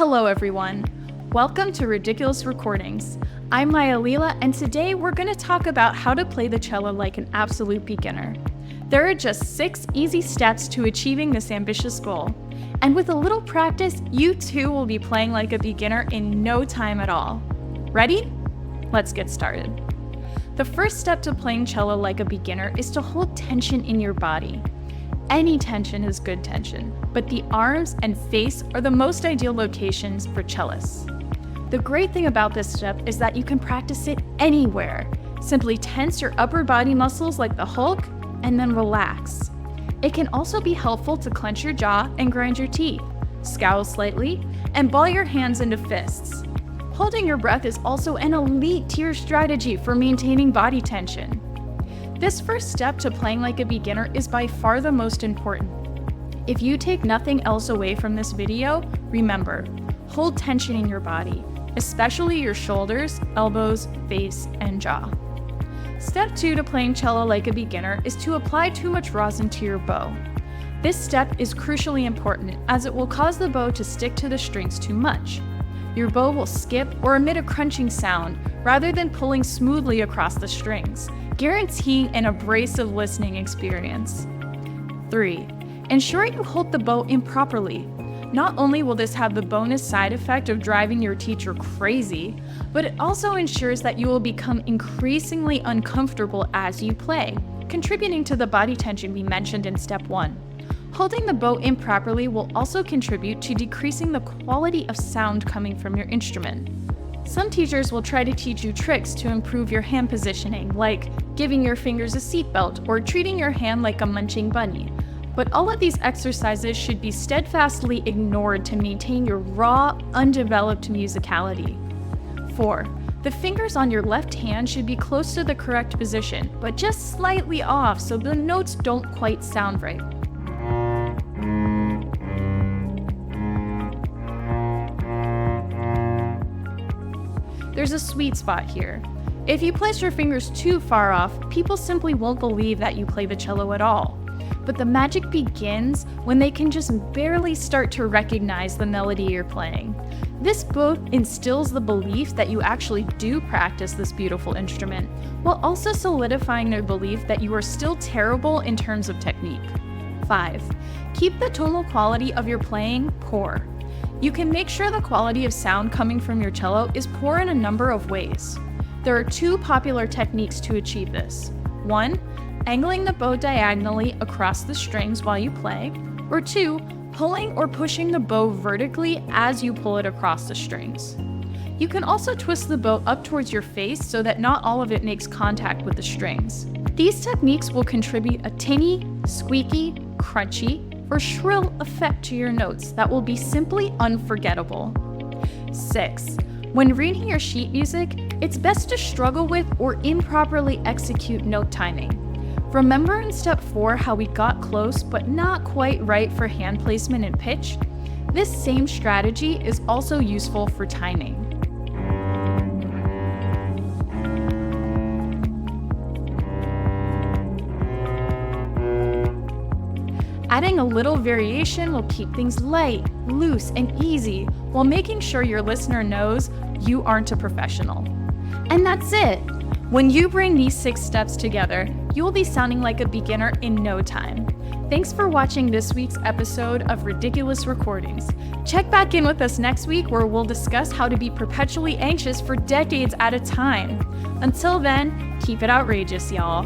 Hello everyone, welcome to Ridiculous Recordings. I'm Maya Lila, and today we're going to talk about how to play the cello like an absolute beginner. There are just 6 easy steps to achieving this ambitious goal, and with a little practice, you too will be playing like a beginner in no time at all. Ready? Let's get started. The first step to playing cello like a beginner is to hold tension in your body. Any tension is good tension, but the arms and face are the most ideal locations for cellists. The great thing about this step is that you can practice it anywhere. Simply tense your upper body muscles like the Hulk, and then relax. It can also be helpful to clench your jaw and grind your teeth, scowl slightly, and ball your hands into fists. Holding your breath is also an elite tier strategy for maintaining body tension. This first step to playing like a beginner is by far the most important. If you take nothing else away from this video, remember, hold tension in your body, especially your shoulders, elbows, face, and jaw. Step 2 to playing cello like a beginner is to apply too much rosin to your bow. This step is crucially important as it will cause the bow to stick to the strings too much. Your bow will skip or emit a crunching sound rather than pulling smoothly across the strings, guaranteeing an abrasive listening experience. 3. Ensure you hold the bow improperly. Not only will this have the bonus side effect of driving your teacher crazy, but it also ensures that you will become increasingly uncomfortable as you play, contributing to the body tension we mentioned in step 1. Holding the bow improperly will also contribute to decreasing the quality of sound coming from your instrument. Some teachers will try to teach you tricks to improve your hand positioning, like giving your fingers a seatbelt or treating your hand like a munching bunny. But all of these exercises should be steadfastly ignored to maintain your raw, undeveloped musicality. 4. The fingers on your left hand should be close to the correct position, but just slightly off so the notes don't quite sound right. There's a sweet spot here. If you place your fingers too far off, people simply won't believe that you play the cello at all. But the magic begins when they can just barely start to recognize the melody you're playing. This both instills the belief that you actually do practice this beautiful instrument, while also solidifying their belief that you are still terrible in terms of technique. 5. Keep the tonal quality of your playing poor. You can make sure the quality of sound coming from your cello is poor in a number of ways. There are 2 popular techniques to achieve this. 1. Angling the bow diagonally across the strings while you play, or 2. Pulling or pushing the bow vertically as you pull it across the strings. You can also twist the bow up towards your face so that not all of it makes contact with the strings. These techniques will contribute a tinny, squeaky, crunchy, or shrill effect to your notes that will be simply unforgettable. 6. When reading your sheet music, it's best to struggle with or improperly execute note timing. Remember in step 4 how we got close but not quite right for hand placement and pitch? This same strategy is also useful for timing. Adding a little variation will keep things light, loose, and easy while making sure your listener knows you aren't a professional. And that's it! When you bring these 6 steps together, you will be sounding like a beginner in no time. Thanks for watching this week's episode of Ridiculous Recordings. Check back in with us next week where we'll discuss how to be perpetually anxious for decades at a time. Until then, keep it outrageous, y'all.